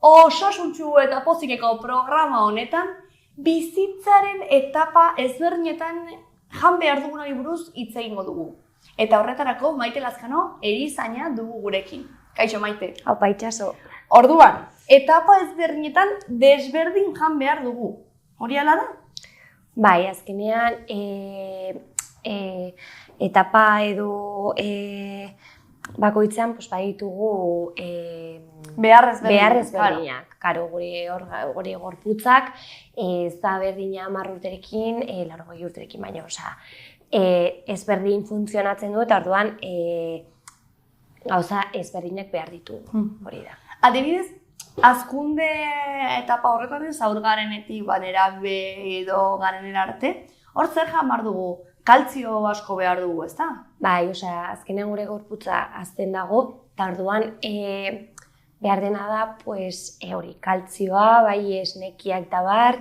osasuntsu eta pozikeko programa honetan, bizitzaren etapa ezberdinetan jan behar dugunari buruz hitz egingo dugu. Eta horretarako Maite Lazkano erizaina dugu gurekin. Kaixo Maite. Aupa itxaso. Orduan, etapa ezberdinetan desberdin jan behar dugu. Hori ala da? Bai, azkenean etapa edo bakoitzean baditugu behar ezberdinak. Karo, gure gorputzak ez da berdina 10 urterekin, 80 urterekin baina, ezberdin funtzionatzen du eta orduan gauza ezberdinak behar ditugu, hori da. Adibidez, hazkunde etapa horretan zaur garenetik nerabe edo garenera arte, hor zer jan behar dugu? Kaltzio asko behar dugu, ezta? Bai, azkenean gure gorputza hazten dago, eta orduan behar dena da, hori, kaltzioa, bai esnekiak eta bar,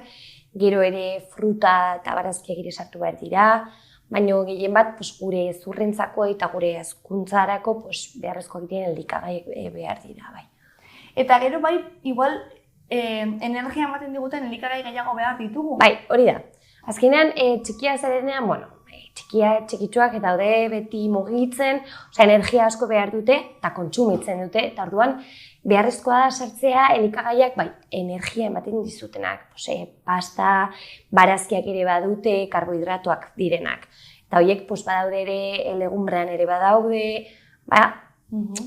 gero ere fruta eta barazkiak ere sartu behar dira, baina gehien bat gure zurrentzako eta gure hazkuntzarako beharrezkoak diren elikagaiak behar dira, bai. Eta gero bai, igual, energia ematen diguten elikagai gehiago behar ditugu? Bai, hori da. Azkenean, txikia zarenean, txikitsuak eta daude beti mugitzen, energia asko behar dute eta kontsumitzen dute, eta orduan beharrezkoa da sartzea elikagaiak energia ematen dizutenak. Pasta, barazkiak ere badute, karbohidratoak direnak. Eta horiek badaude ere, legumbrean ere badaude,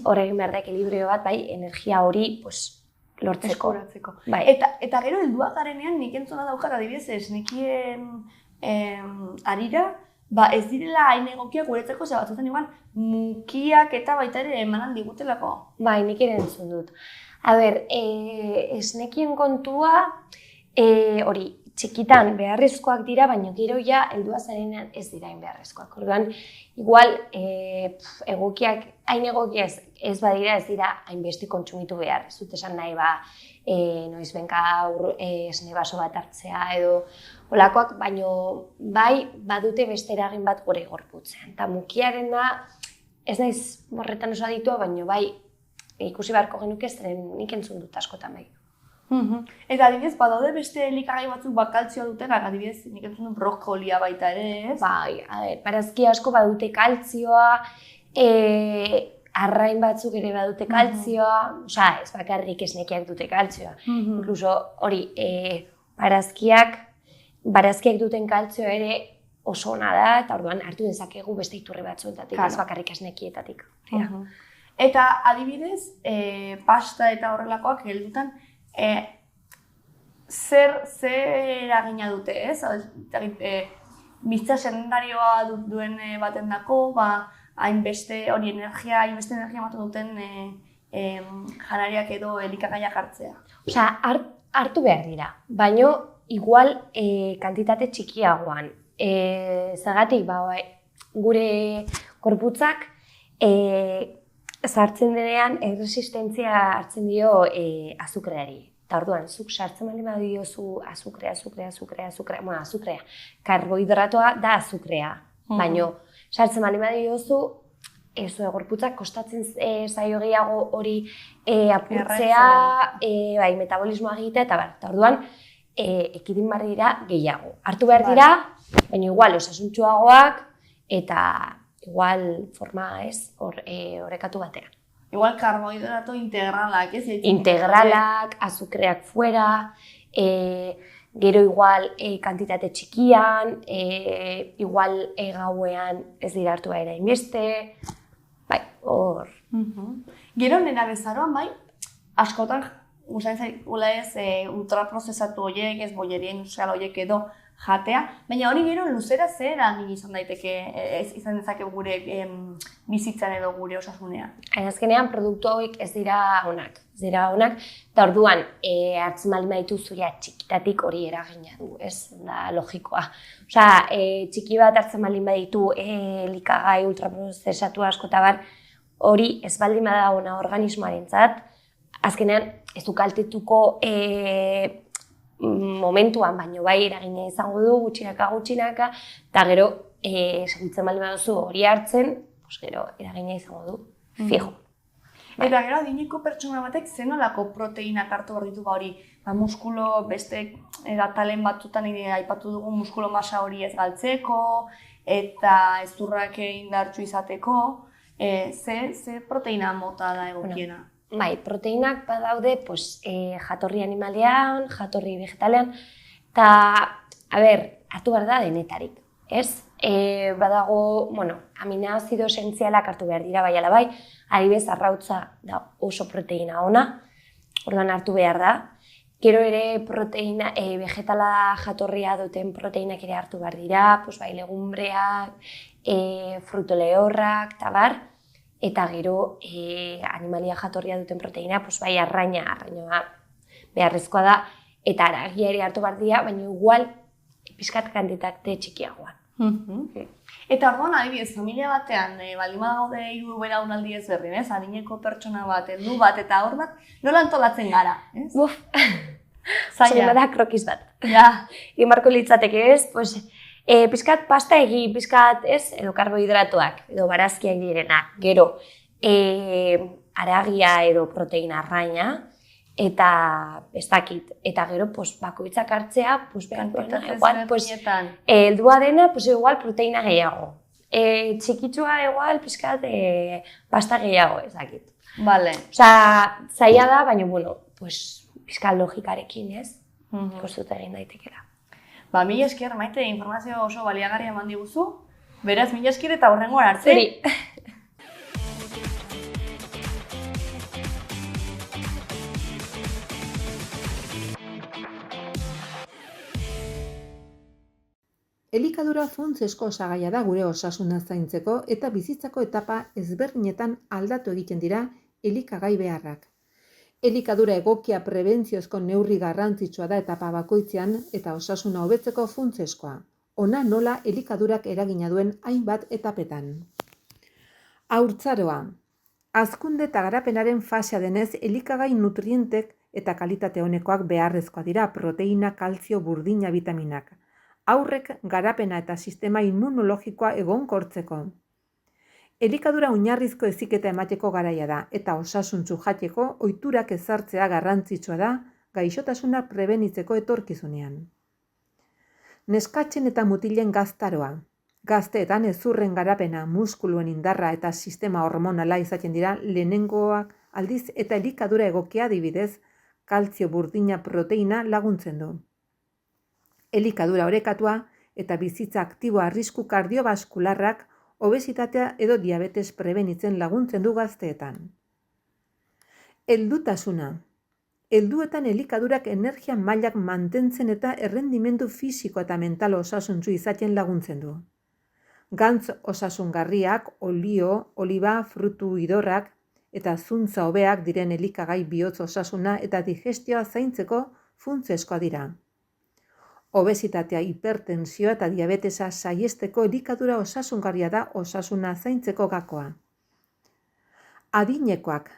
horregin behar da ekilibrio bat, energia hori lortzeko. Eta gero helduak garenean nik entzuna daukat adibidez esnekien arira, ez direla hain egokiak guretzako, batzuetan igual mukiak eta baita ere emanan digutelako. Bai, nik ere entzun dut. Esnekien kontua, hori, txikitan beharrezkoak dira, baina gero ja heldua zarenean ez dira hain beharrezkoak. Orduan, igual, hain egokiak ez badira, ez dira hainbeste kontsumitu behar. Ez dut esan nahi noizbenka esne baso bat hartzea edo olakoak, baina bai badute beste eragin bat gure gorputzean. Eta mukiaren da, ez naiz horretan oso aditua, baina bai ikusi beharko genuke zeren nik entzun dut askotan bai. Eta adibidez, badaude beste elikagai batzuk kaltzioa dutenak, adibidez, nik entzun dut brokolia baita ere, ez? Bai, barazki asko badute kaltzioa, arrain batzuk ere badute kaltzioa, ez bakarrik esnekiak dute kaltzioa. Inkluso hori, barazkiak duten kaltzioa ere oso ona da, eta orduan hartu dezakegu beste iturri batzuetatik, ez bakarrik esnekietatik. Eta adibidez, pasta eta horrelakoak heldutan, zer eragina dute, ez? Bizitza sedentarioa duen baten dako, hainbeste energia ematen duten janariak edo elikagaiak hartzea. Hartu behar dira, baina igual kantitate txikiagoan. Zergatik, gure korputzak sartzen denean erresistentzia hartzen dio azukreari. Eta orduan, zuk sartzen bali badiozu azukrea, karbohidratoa da azukrea. Baina, sartzen bali badiozu, gorputzak kostatzen zaio gehiago hori apurtzea, metabolismoa egitea, eta orduan, ekidin behar dira gehiago. Hartu behar dira, baina igual osasuntsuagoak eta igual forma orekatu batean. Igual karbohidrato integralak, ez? Integralak, azukreak fuera, gero igual kantitate txikian, igual gauean ez dira hartu behar hainbeste, hor. Gero nena bezaroan, askotan, gustatzen zaigula ez ultraprozesatu horiek, ez bolleria industrial horiek edo jatea, baina hori gero luzera zer eragin izan daiteke, izan dezake gure bizitzan edo gure osasunean. Azkenean produktu hauek ez dira onak, eta orduan hartzen baldin badituzu txikitatik hori eragina du, ez da logikoa. Txiki bat hartzen baldin baditu elikagai ultraprozesatu asko eta bar, hori ez baldin bada ona organismoarentzat, azkenean ez du kaltetuko momentuan, baino eragina izango du gutxinaka, eta gero segitzen baldin baduzu hori hartzen, gero eragina izango du, fijo. Eta gero, adineko pertsona batek zenolako proteinak hartu behar ditu hori, muskulo beste atalen batzutan aipatu dugu muskulo masa hori ez galtzeko, eta ezurrak indartsu izateko, ze proteina mota da egokiena? Bai, proteinak badaude jatorri animalian, jatorri vegetalean, eta, hartu behar da denetarik, ez? Badago, aminoazido esentzialak hartu behar dira, bai ala bai, adibidez arrautza da oso proteina ona, orduan hartu behar da. Gero ere proteina, vegetala jatorria duten proteinak ere hartu behar dira, bai legumbreak, fruto lehorrak, eta bar, eta gero animalia jatorria duten proteina, bai arraina beharrezkoa da, eta haragia ere hartu behar dira, baina igual pixkat kantitate txikiagoan. Eta orduan, adibidez, familia batean, baldin badaude hiru belaunaldi ezberdin, ez? Adineko pertsona bat, heldu bat eta haur bat, nola antolatzen gara, ez? Zaila da krokiz bat. Ja. Imarko litzateke ez, pixkat pasta egi, pixkat ez, edo karbohidratuak, edo barazkiak direnak, gero haragia edo proteina arraina, eta ez dakit, eta gero bakoitzak hartzea, heldua dena, igual proteina gehiago. Txikitsua igual, pixkat, pasta gehiago, ez dakit. Vale. Zaila da, baina, pixkat logikarekin, ez? Ikustut egin daitekela. Mila esker, Maite, informazio oso baliagarria eman diguzu. Beraz, mila esker eta hurrengoan arte. Zuri. Elikadura funtsezko osagaia da gure osasuna zaintzeko eta bizitzako etapa ezberdinetan aldatu egiten dira elikagai beharrak. Elikadura egokia prebentziozko neurri garrantzitsua da etapa bakoitzean eta osasuna hobetzeko funtsezkoa. Ona nola elikadurak eragina duen hainbat etapetan. Haurtzaroa. Hazkunde eta garapenaren fasea denez elikagai nutrientek eta kalitate onekoak beharrezkoa dira proteina, kaltzio, burdina, vitaminak. Haurrek garapena eta sistema immunologikoa egonkortzeko. Elikadura oinarrizko heziketa emateko garaia da eta osasuntsu jateko ohiturak ezartzea garrantzitsua da gaixotasunak prebenitzeko etorkizunean. Neskatzen eta mutilen gaztaroa. Gazteetan hezurren garapena, muskuluen indarra eta sistema hormonala izaten dira lehenengoak aldiz eta elikadura egokia adibidez, kaltzio, burdina, proteina laguntzen du. Elikadura orekatua eta bizitza aktibo arrisku kardiobaskularrak obesitatea edo diabetes prebenitzen laguntzen du gazteetan. Heldutasuna. Helduetan elikadurak energia mailak mantentzen eta errendimendu fisiko eta mental osasuntsu izaten laguntzen du. Gantz osasungarriak, olio, oliba, frutu idorrak eta zuntza hobeak diren elikagai bihotz osasuna eta digestioa zaintzeko funtsezkoa dira. Obesitatea, hipertentsioa eta diabetesa saihesteko elikadura osasungarria da osasuna zaintzeko gakoa. Adinekoak.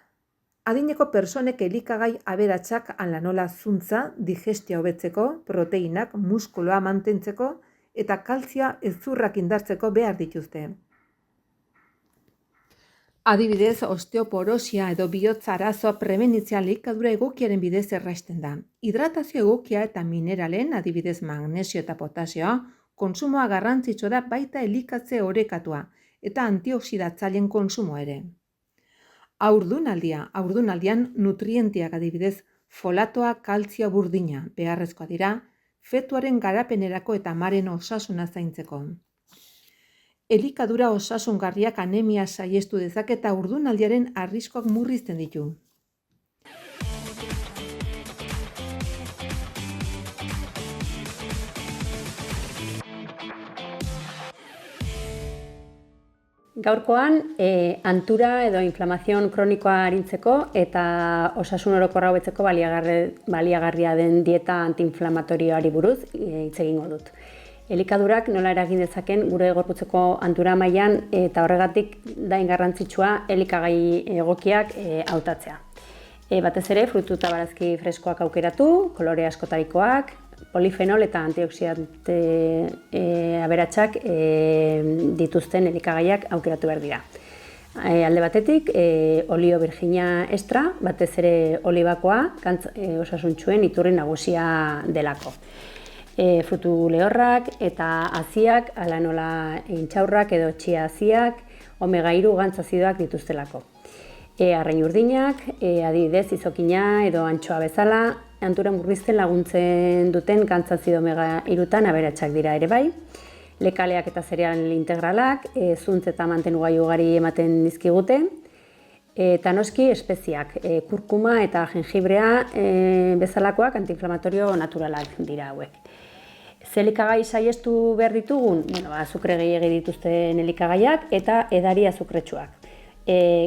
Adineko pertsonek elikagai aberatsak hala nola zuntza, digestioa hobetzeko, proteinak, muskuloa mantentzeko eta kaltzioa hezurrak indartzeko behar dituzte. Adibidez, osteoporosia edo bihotz arazoa prebenitzea elikadura egokiaren bidez erraisten da. Hidratazio egokia eta mineralen, adibidez magnesio eta potasioa, kontsumoa garrantzitsua da baita elikatze orekatua eta antioxidatzaileen kontsumo ere. Haurdunaldian nutrientiak adibidez folatoa, kaltzioa, burdina beharrezkoa dira, fetuaren garapenerako eta amaren osasuna zaintzeko. Elikadura osasungarriak anemia saihestu dezake eta haurdunaldiaren arriskuak murrizten ditu. Gaurkoan, antura edo inflamazion kronikoa arintzeko eta osasun orokorra hobetzeko baliagarria den dieta antiinflamatorioari buruz hitz egingo dut. Elikadurak nola eragin dezaken gure gorputzeko antura mailan eta horregatik da garrantzitsua elikagai egokiak hautatzea. Batez ere, frutu eta barazki freskoak aukeratu, kolore askotarikoak, polifenol eta antioksidante aberatsak dituzten elikagaiak aukeratu behar dira. alde batetik, olio virginia extra, batez ere olibakoa, osasuntsuen iturri nagusia delako. Frutu lehorrak eta haziak, ala nola intxaurrak edo txia haziak, omega-3 gantzazidoak dituztelako. Arrain urdinak, adibidez izokina edo antxoa bezala, hantura murrizten laguntzen duten gantzazido omega-3tan aberatsak dira ere bai. Lekaleak eta zereal integralak, zuntz eta mantenugai ugari ematen dizkigute. Eta noski espeziak, kurkuma eta jengibrea bezalakoak antiinflamatorio naturalak dira hauek. Ze elikagai saiestu behar ditugun? Azukre gehiegi dituzten elikagaiak eta edari azukretsuak.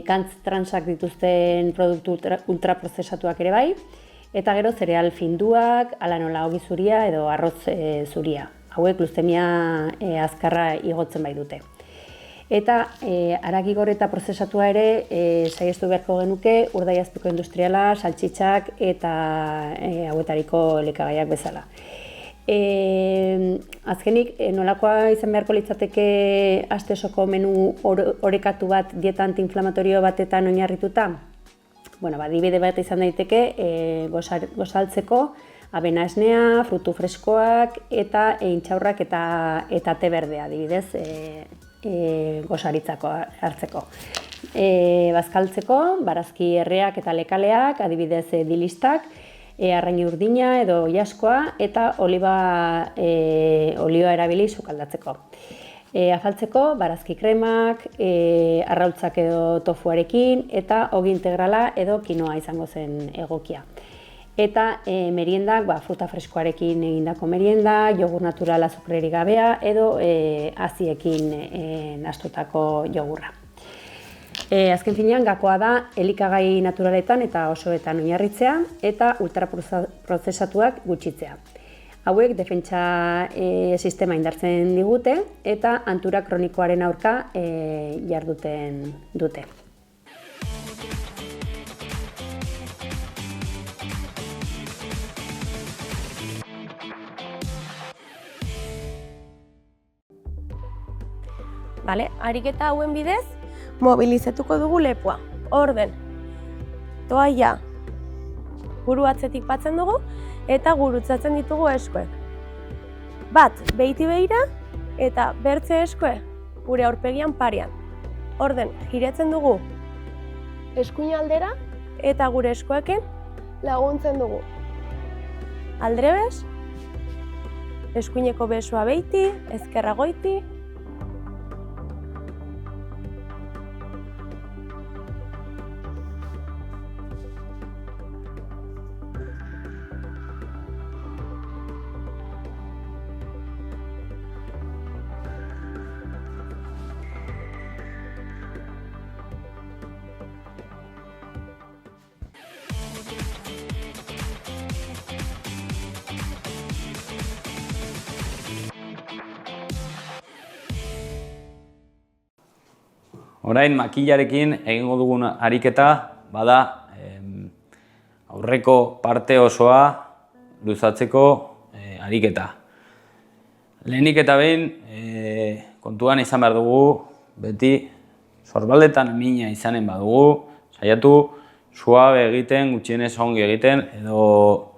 Gantz transak dituzten produktu ultraprozesatuak ere bai, eta gero zereal finduak, ala nola ogi zuria edo arroz zuria. Hauek glustemia azkarra igotzen bai dute. Eta haragigor eta prozesatua ere saiestu beharko genuke urdaiazpiko industriala, saltxitxak eta hauetariko elikagaiak bezala. Azkenik, nolakoa izan beharko litzateke aste osoko menu orekatu bat dieta antiinflamatorio batetan oinarrituta? Adibide bat izan daiteke gozaltzeko abena esnea, frutu freskoak eta intxaurrak eta te berdea, adibidez, gozaritzako hartzeko. Bazkaltzeko, barazki erreak eta lekaleak, adibidez dilistak, arrain urdina edo jaskoa eta olioa erabili sukaldatzeko. Afaltzeko, barazki kremak, arraultzak edo tofuarekin eta ogi integrala edo kinoa izango zen egokia. Eta meriendak, fruta freskoarekin egindako merienda, jogur natural azukrerik gabea edo haziekin nahastutako jogurra. Azken finean, gakoa da elikagai naturaletan eta osoetan oinarritzea eta ultraprozesatuak gutxitzea. Hauek defentsa sistema indartzen digute eta hantura kronikoaren aurka jarduten dute. Ariketa hauen bidez, mobilizatuko dugu lepoa. Orden, toaia buru atzetik batzen dugu eta gurutzatzen ditugu eskuek. Bat, behiti behira eta bertze eskue gure aurpegian parean. Orden, giretzen dugu eskuin aldera eta gure eskuekin laguntzen dugu. Aldrebes, eskuineko besua behiti, ezkerra goiti, Orain makillarekin egingo dugun ariketa bada aurreko parte osoa luzatzeko ariketa. Lehenik eta behin kontuan izan behar dugu, beti sorbaldetan mina izanen badugu, saiatu suabe egiten, gutxienez ongi egiten, edo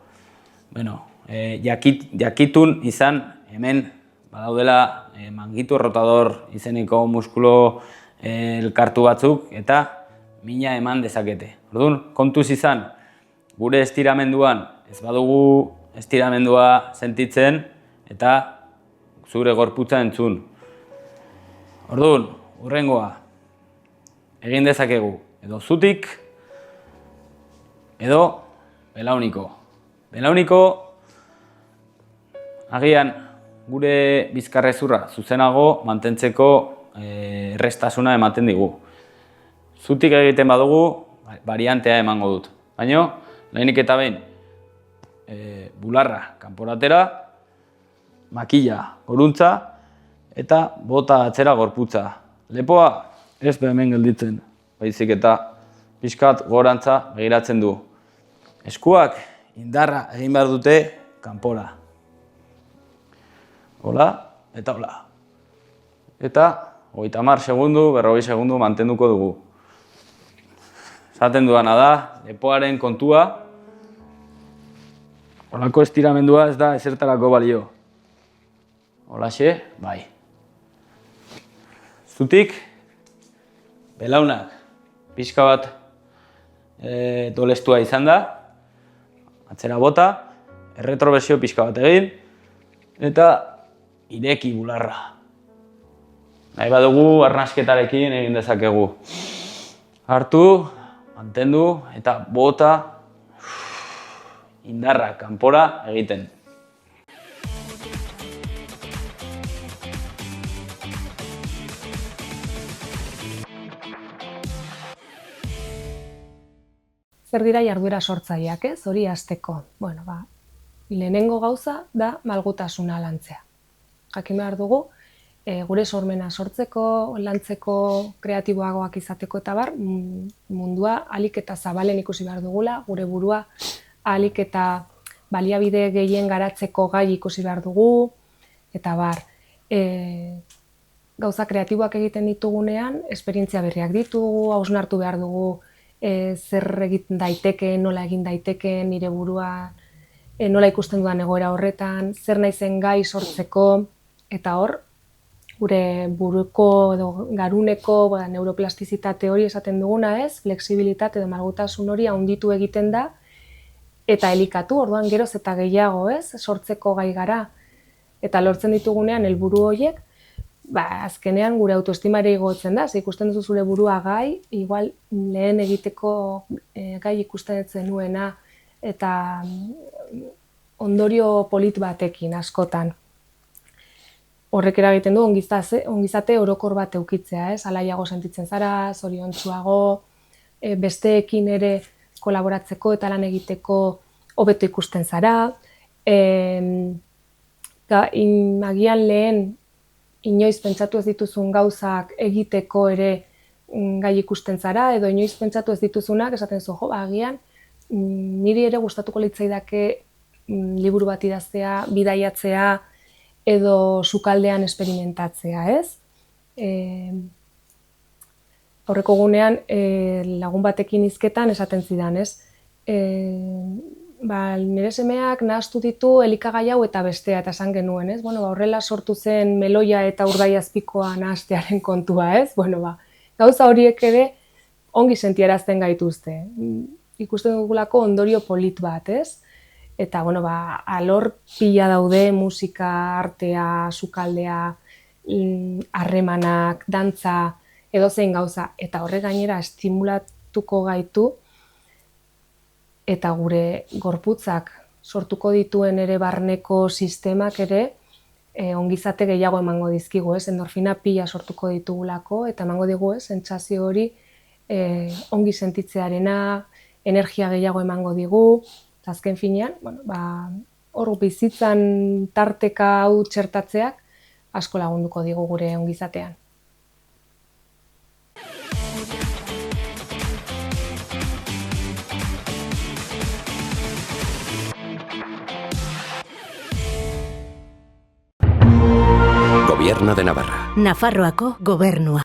jakitun izan hemen badaudela mangitu rotador izeneko muskulo elkartu batzuk eta mina eman dezakete. Orduan, kontuz izan, gure estiramenduan ez badugu estiramendua sentitzen eta zure gorputza entzun. Orduan, hurrengoa, egin dezakegu edo zutik edo belauniko. Belauniko, agian gure bizkarrezurra zuzenago mantentzeko errestasuna ematen digu. Zutik egiten badugu, variantea emango dut. Baina, lehenik eta behin, bularra kanporatera, makilla goruntza eta bota atzera gorputza. Lepoa ez hemen gelditzen, baizik eta pixkat gorantza begiratzen du. Eskuak indarra egin behar dute kanpora. Hola eta hola. Eta 30 segundu, 40 segundu mantenduko dugu. Esaten duana da, lepoaren kontua, holako estiramendua ez da ezertarako balio. Holaxe, bai. Zutik, belaunak, pixka bat dolestua izan da, atzera bota, erretrobersio pixka bat egin, eta ireki bularra. Nahi badugu, arnasketarekin egin dezakegu. Hartu, mantendu, eta bota, indarra kanpora egiten. Zer dira jarduera sortzaileak, ez? Hori hasteko. Bueno, lehenengo gauza da malgutasuna lantzea. Jakin behar dugu, gure sormena sortzeko, lantzeko, kreatiboagoak izateko eta bar, mundua ahalik eta zabalen ikusi behar dugula, gure burua ahalik eta baliabide gehien garatzeko gai ikusi behar dugu, eta bar, gauza kreatiboak egiten ditugunean, esperientzia berriak ditugu, hausnartu behar dugu, zer egin daiteke, nola egin daiteke, nire burua, nola ikusten dudan egoera horretan, zer naizen gai sortzeko, eta hor, gure buruko edo garuneko neuroplastizitate hori esaten duguna ez, flexibilitate edo malgutasun hori handitu egiten da, eta elikatu, orduan geroz eta gehiago ez, sortzeko gai gara. Eta lortzen ditugunean helburu horiek, azkenean gure autoestimare igotzen da, ze ikusten duzu zure burua gai, igual lehen egiteko gai ikusten ez zenuena, eta ondorio polit batekin askotan. Horrek eragiten du ongizate orokor bat eukitzea, alaiago sentitzen zara, zoriontsuago, besteekin ere kolaboratzeko eta lan egiteko hobeto ikusten zara. Agian lehen inoiz pentsatu ez dituzun gauzak egiteko ere gai ikusten zara, edo inoiz pentsatu ez dituzunak, esaten zu, agian, niri ere gustatuko litzaidake liburu bat idaztea, bidaiatzea, edo sukaldean esperimentatzea, ez? Aurreko gunean lagun batekin hizketan esaten zidan, ez? Nire semeak nahastu ditu elikagai hau eta bestea, eta esan genuen, ez? Horrela sortu zen meloia eta urdaiazpikoa nahastearen kontua, ez? Gauza horiek ere ongi sentiarazten gaituzte. Ikusten dugulako ondorio polit bat, ez? Eta, alor pila daude, musika, artea, sukaldea, harremanak, dantza, edozein gauza. Eta horre gainera estimulatuko gaitu, eta gure gorputzak sortuko dituen ere barneko sistemak ere ongizate gehiago emango dizkigu, ez? Endorfina pila sortuko ditugulako, eta emango digu, ez? Sentsazio hori ongi sentitzearena, energia gehiago emango digu, eta azken finean, hor bizitzan tarteka hau txertatzeak asko lagunduko digu gure ongizatean. Gobierno de Navarra. Nafarroako gobernua.